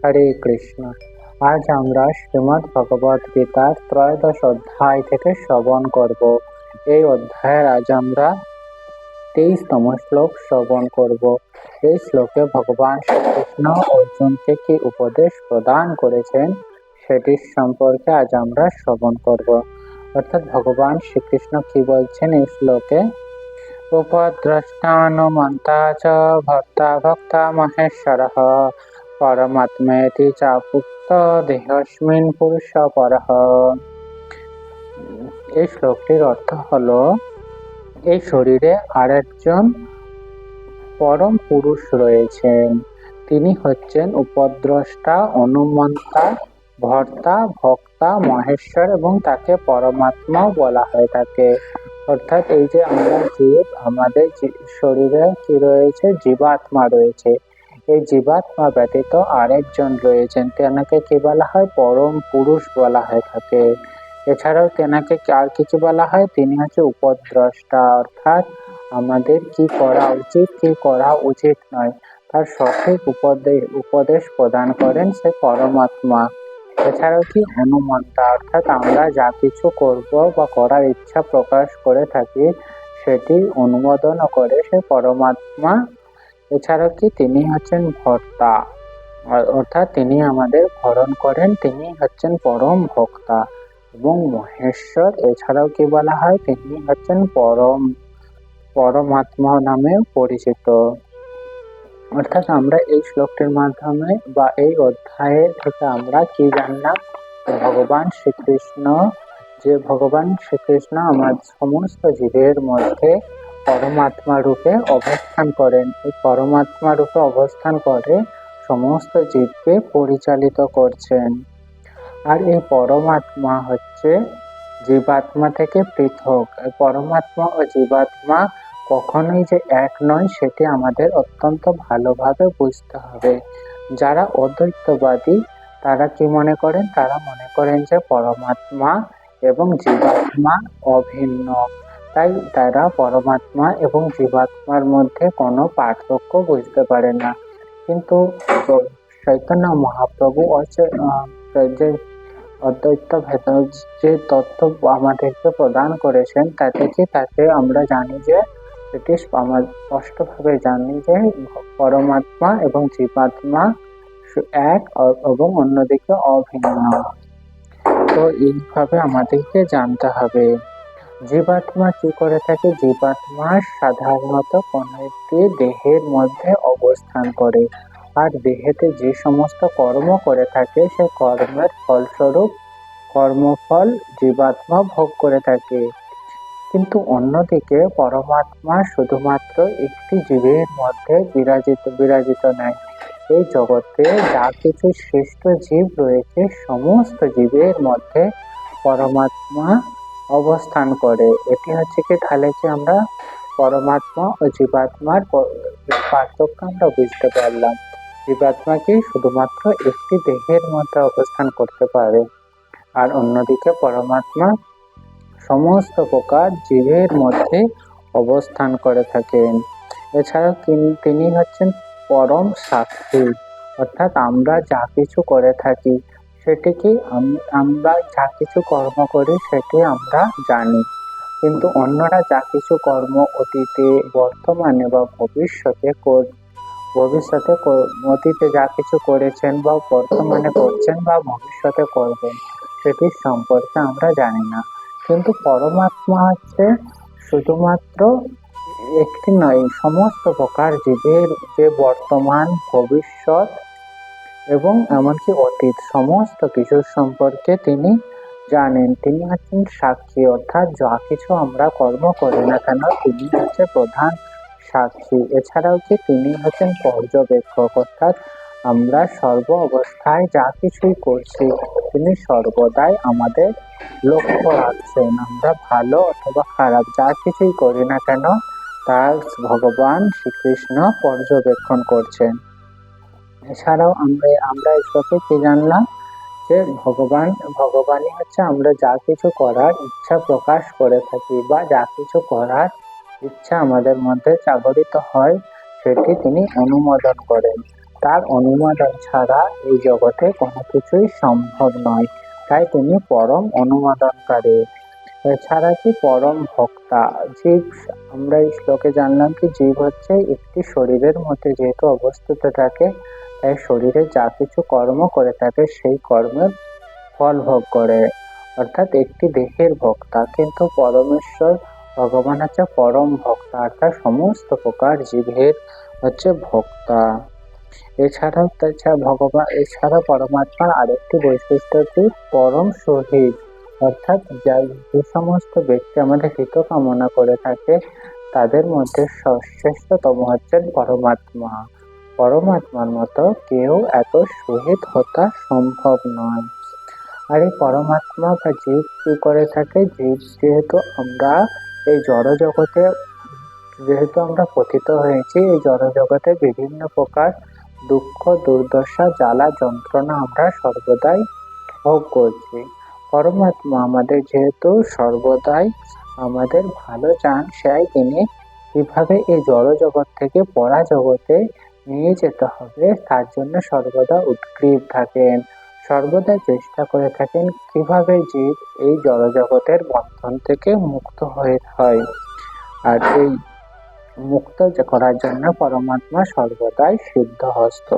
হরে কৃষ্ণ। আজ আমরা শ্রীমদ্ ভগবদ গীতার ত্রয়োদশ অধ্যায় থেকে শ্রবণ করব। এই অধ্যায়ের আজ আমরা 23তম শ্লোক শ্রবণ করব। এই শ্লোকে ভগবান শ্রীকৃষ্ণ অর্জুনকে কি উপদেশ প্রদান করেছেন সেটির সম্পর্কে আজ আমরা শ্রবণ করব। অর্থাৎ ভগবান শ্রীকৃষ্ণ কি বলছেন এই শ্লোকে, উপদ্রষ্টানুমন্তা চ ভর্তা ভক্তা মহেশ্বরঃ পরমাত্মেতি চাপুক্ত দেহস্মিন পুরুষ পরঃ। এই শ্লোকটির অর্থ হলো, এই শরীরে আরেকজন পরম পুরুষ রয়েছেন, তিনি হচ্ছেন উপদ্রষ্টা, অনুমন্তা, ভর্তা, ভক্তা, মহেশ্বর এবং তাকে পরমাত্মাও বলা হয়ে থাকে। অর্থাৎ এই যে আমরা জীব, আমাদের শরীরে কি রয়েছে, জীবাত্মা রয়েছে। এই জীবাত্মা ব্যতীত আরেকজন রয়েছেন, তেনাকে কি বলা হয়, পরম পুরুষ বলা হয়ে থাকে। এছাড়াও তেনাকে আর কিছু বলা হয়, তিনি হচ্ছে উপদ্রষ্টা, অর্থাৎ আমাদের কি করা উচিত কি করা উচিত নয় তার সঠিক উপদেশ প্রদান করেন সে পরমাত্মা। এছাড়াও কি হনুমন্তা, অর্থাৎ আমরা যা কিছু করব বা করার ইচ্ছা প্রকাশ করে থাকি সেটি অনুমোদন করে সে পরমাত্মা। এছাড়াও কি তিনি হচ্ছেন ভর্তা, অর্থাৎ তিনি আমাদের ভরণ করেন, তিনি হচ্ছেন পরম ভক্তা। এবং মহেশ্বর, এছাড়াও কি বলা হয়, তিনি হচ্ছেন পরমাত্মা নামে পরিচিত। অর্থাৎ আমরা এই শ্লোকটির মাধ্যমে বা এই অধ্যায় থেকে আমরা কি জানলাম, ভগবান শ্রীকৃষ্ণ আমার সমস্ত জীবের মধ্যে পরমাত্মা রূপে অবস্থান করেন। এই পরমাত্মা রূপে অবস্থান করে সমস্ত জীবকে পরিচালিত করছেন। আর এই পরমাত্মা হচ্ছে জীবাত্মা থেকে পৃথক। পরমাত্মা ও জীবাত্মা কখনোই যে এক নয় সেটি আমাদের অত্যন্ত ভালোভাবে বুঝতে হবে। যারা অদ্বৈতবাদী তারা কি মনে করেন, তারা মনে করেন যে পরমাত্মা এবং জীবাত্মা অভিন্ন, তাই তারা পরমাত্মা এবং জীবাত্মার মধ্যে কোনো পার্থক্য বুঝতে পারে না। কিন্তু চৈতন্য মহাপ্রভু যে অদ্বৈত ভেদন যে তত্ত্ব আমাদেরকে প্রদান করেছেন তাতে আমরা জানি যে এটি আমরা স্পষ্টভাবে জানি যে পরমাত্মা এবং জীবাত্মা এক এবং অন্যদিকে অভিন্ন। তো এইভাবে আমাদেরকে জানতে হবে। জীবাত্মা কি করে থাকে, জীবাত্মা সাধারণত কোনো একটি দেহের মধ্যে অবস্থান করে, আর দেহেতে যে সমস্ত কর্ম করে থাকে সে কর্মের ফলস্বরূপ কর্মফল জীবাত্মা ভোগ করে থাকে। কিন্তু অন্যদিকে পরমাত্মা শুধুমাত্র একটি জীবের মধ্যে বিরাজিত নয়। এই জগতে যা কিছু শ্রেষ্ঠ জীব রয়েছে সমস্ত জীবের মধ্যে পরমাত্মা অবস্থান করে। এটি হচ্ছে কি, তাহলে কি আমরা পরমাত্মা ও জীবাত্মার পার্থক্য আমরা বুঝতে পারলাম। জীবাত্মা কি শুধুমাত্র একটি দেহের মধ্যে অবস্থান করতে পারে, আর অন্যদিকে পরমাত্মা সমস্ত প্রকার জীবের মধ্যে অবস্থান করে থাকেন। এছাড়াও তিনি হচ্ছেন পরম সাক্ষী, অর্থাৎ আমরা যা কিছু করে থাকি সেটিকে আমরা যা কিছু কর্ম করি সেটি আমরা জানি, কিন্তু অন্যরা যা কিছু কর্ম অতীতে, বর্তমানে বা অতীতে যা কিছু করেছেন বা বর্তমানে করছেন বা ভবিষ্যতে করবেন সেটির সম্পর্কে আমরা জানি না। কিন্তু পরমাত্মা হচ্ছে শুধুমাত্র একটি নয়, সমস্ত প্রকার জীবের যে বর্তমান, ভবিষ্যৎ এবং এমনকি অতীত সমস্ত কিছুর সম্পর্কে তিনি জানেন। তিনি হচ্ছেন সাক্ষী, অর্থাৎ যা কিছু আমরা কর্ম করি না কেন তিনি হচ্ছে প্রধান সাক্ষী। এছাড়াও কি তিনি হচ্ছেন পর্যবেক্ষক, অর্থাৎ আমরা সর্ব অবস্থায় যা কিছুই করছি তিনি সর্বদাই আমাদের লক্ষ্য রাখছেন। আমরা ভালো অথবা খারাপ যা কিছুই করি না কেন তার ভগবান শ্রীকৃষ্ণ পর্যবেক্ষণ করছেন। এছাড়াও আমরা এই শ্লোকে কি জানলাম, যে ভগবানই হচ্ছে আমরা যা কিছু করার ইচ্ছা প্রকাশ করে থাকি বা যা কিছু করার ইচ্ছা আমাদের মধ্যে জাগরিত হয় সেটি তিনি অনুমোদন করেন। তার অনুমোদন ছাড়া এই জগতে কোনো কিছুই সম্ভব নয়, তাই তিনি পরম অনুমোদনকারী। এছাড়া কি পরম ভোক্তা। জীব, আমরা এই শ্লোকে জানলাম কি জীব হচ্ছে একটি শরীরের মধ্যে যেহেতু অবস্থিত থাকে, তাই শরীরে যা কিছু কর্ম করে থাকে সেই কর্মের ফল ভোগ করে, অর্থাৎ একটি দেহের ভোক্তা। কিন্তু পরমেশ্বর ভগবান হচ্ছে পরম ভোক্তা, অর্থাৎ সমস্ত প্রকার জীবের হচ্ছে ভোক্তা। এছাড়া পরমাত্মার আরেকটি বৈশিষ্ট্য কি পরম শহীদ, অর্থাৎ যে সমস্ত ব্যক্তি আমাদের হিত কামনা করে থাকে তাদের মধ্যে সর্বশ্রেষ্ঠতম হচ্ছেন পরমাত্মা। পরমাত্মার মতো কেউ এত শহীদ হতা সম্ভব নয়। আর এই পরমাত্মা বা জীব কি করে থাকে, জীব যেহেতু আমরা পতিত হয়েছি, এই জড় জগতে বিভিন্ন প্রকার দুঃখ দুর্দশা জ্বালা যন্ত্রণা আমরা সর্বদাই ভোগ করছি। পরমাত্মা আমাদের যেহেতু সর্বদাই আমাদের ভালো চান, সেই তিনি কিভাবে এই জড় জগৎ থেকে পরা জগতে নিয়ে যেতে হবে তার জন্য সর্বদা উদগ্রীব থাকেন, সর্বদা চেষ্টা করে থাকেন কিভাবে জীব এই জড় জগতের বন্ধন থেকে মুক্ত হয়ে হয়। আর এই মুক্ত করার জন্য পরমাত্মা সর্বদাই সিদ্ধহস্ত।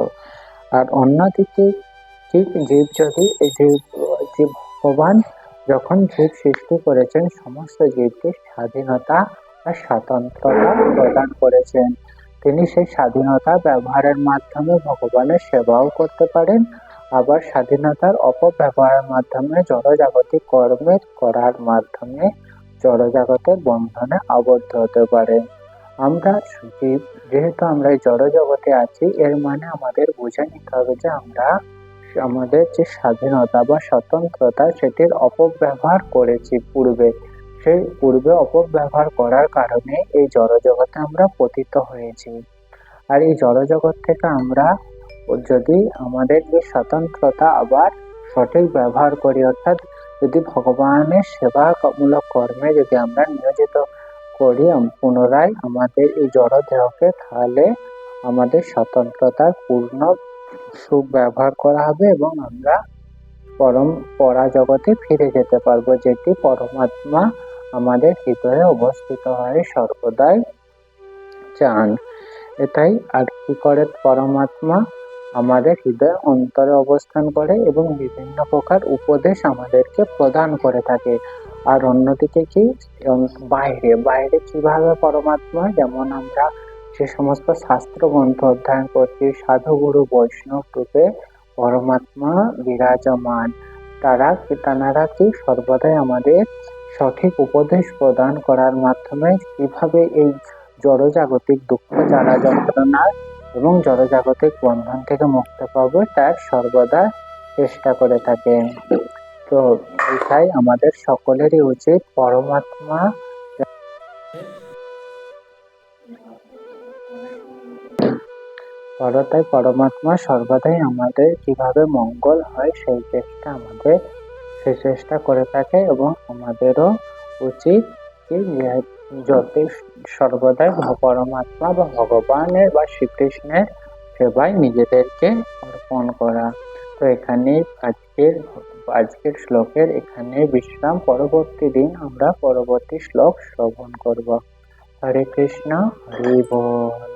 আর অন্যদিকে ঠিক জীব ভগবান যখন জীব সৃষ্টি করেছেন, সমস্ত জীবকে স্বাধীনতা আর স্বতন্ত্রতা প্রদান করেছেন। তিনি সেই স্বাধীনতা ব্যবহারের মাধ্যমে ভগবানের সেবাও করতে পারেন, আবার স্বাধীনতার অপব্যবহারের মাধ্যমে জড়জাগতিক কর্মের করার মাধ্যমে জড়জাগতের বন্ধনে আবদ্ধ হতে পারেন। যেহেতু আমরা এই জড় জগতে আছি, এর মানে আমাদের বুঝে নিতে হবে যে আমরা আমাদের যে স্বাধীনতা বা স্বতন্ত্রতা সেটির অপব্যবহার করেছি সেই অপব্যবহার করার কারণে এই জড় জগতে আমরা পতিত হয়েছি। আর এই জড় জগৎ থেকে আমরা যদি আমাদের যে স্বতন্ত্রতা আবার সঠিক ব্যবহার করি, অর্থাৎ যদি ভগবানের সেবামূলক কর্মে যদি আমরা নিয়োজিত করি পুনরায় আমাদের এই জড় দেহকে, তাহলে আমাদের স্বতন্ত্রতার পূর্ণ সুখ ব্যবহার করা হবে এবং আমরা পরা জগতে ফিরে যেতে পারবো, যেটি পরমাত্মা আমাদের হৃদয়ে অবস্থিত হয়ে সর্বদাই চান। এটাই আর কি করে পরমাত্মা আমাদের হৃদয় অন্তরে অবস্থান করে এবং বিভিন্ন প্রকার উপদেশ আমাদেরকে প্রদান করে থাকে। আর অন্যদিকে কি বাইরে কিভাবে পরমাত্মা, যেমন আমরা যে সমস্ত শাস্ত্র গ্রন্থ অধ্যয়ন করছি, সাধুগুরু বৈষ্ণব রূপে পরমাত্মা বিরাজমান, তারা কি সর্বদাই আমাদের সঠিক উপদেশ প্রদান করার মাধ্যমে কিভাবে এই জড়জাগতিক দুঃখ জ্বালা যন্ত্রণা এবং জড়জাগতিক বন্ধন থেকে মুক্তি পাবো তার সর্বদা চেষ্টা করে থাকেন। তো এটাই আমাদের সকলেরই উচিত পরমাত্মা সর্বদাই আমাদের কিভাবে মঙ্গল হয় সেই চেষ্টা করে থাকে, এবং আমাদেরও উচিত সর্বদাই পরমাত্মা বা ভগবানের বা শ্রীকৃষ্ণের সেবায় নিজেদেরকে অর্পণ করা। তো এখানে আজকের শ্লোকের এখানে বিশ্রাম। পরবর্তী দিন আমরা পরবর্তী শ্লোক শ্রবণ করব। হরে কৃষ্ণ, হরি বল।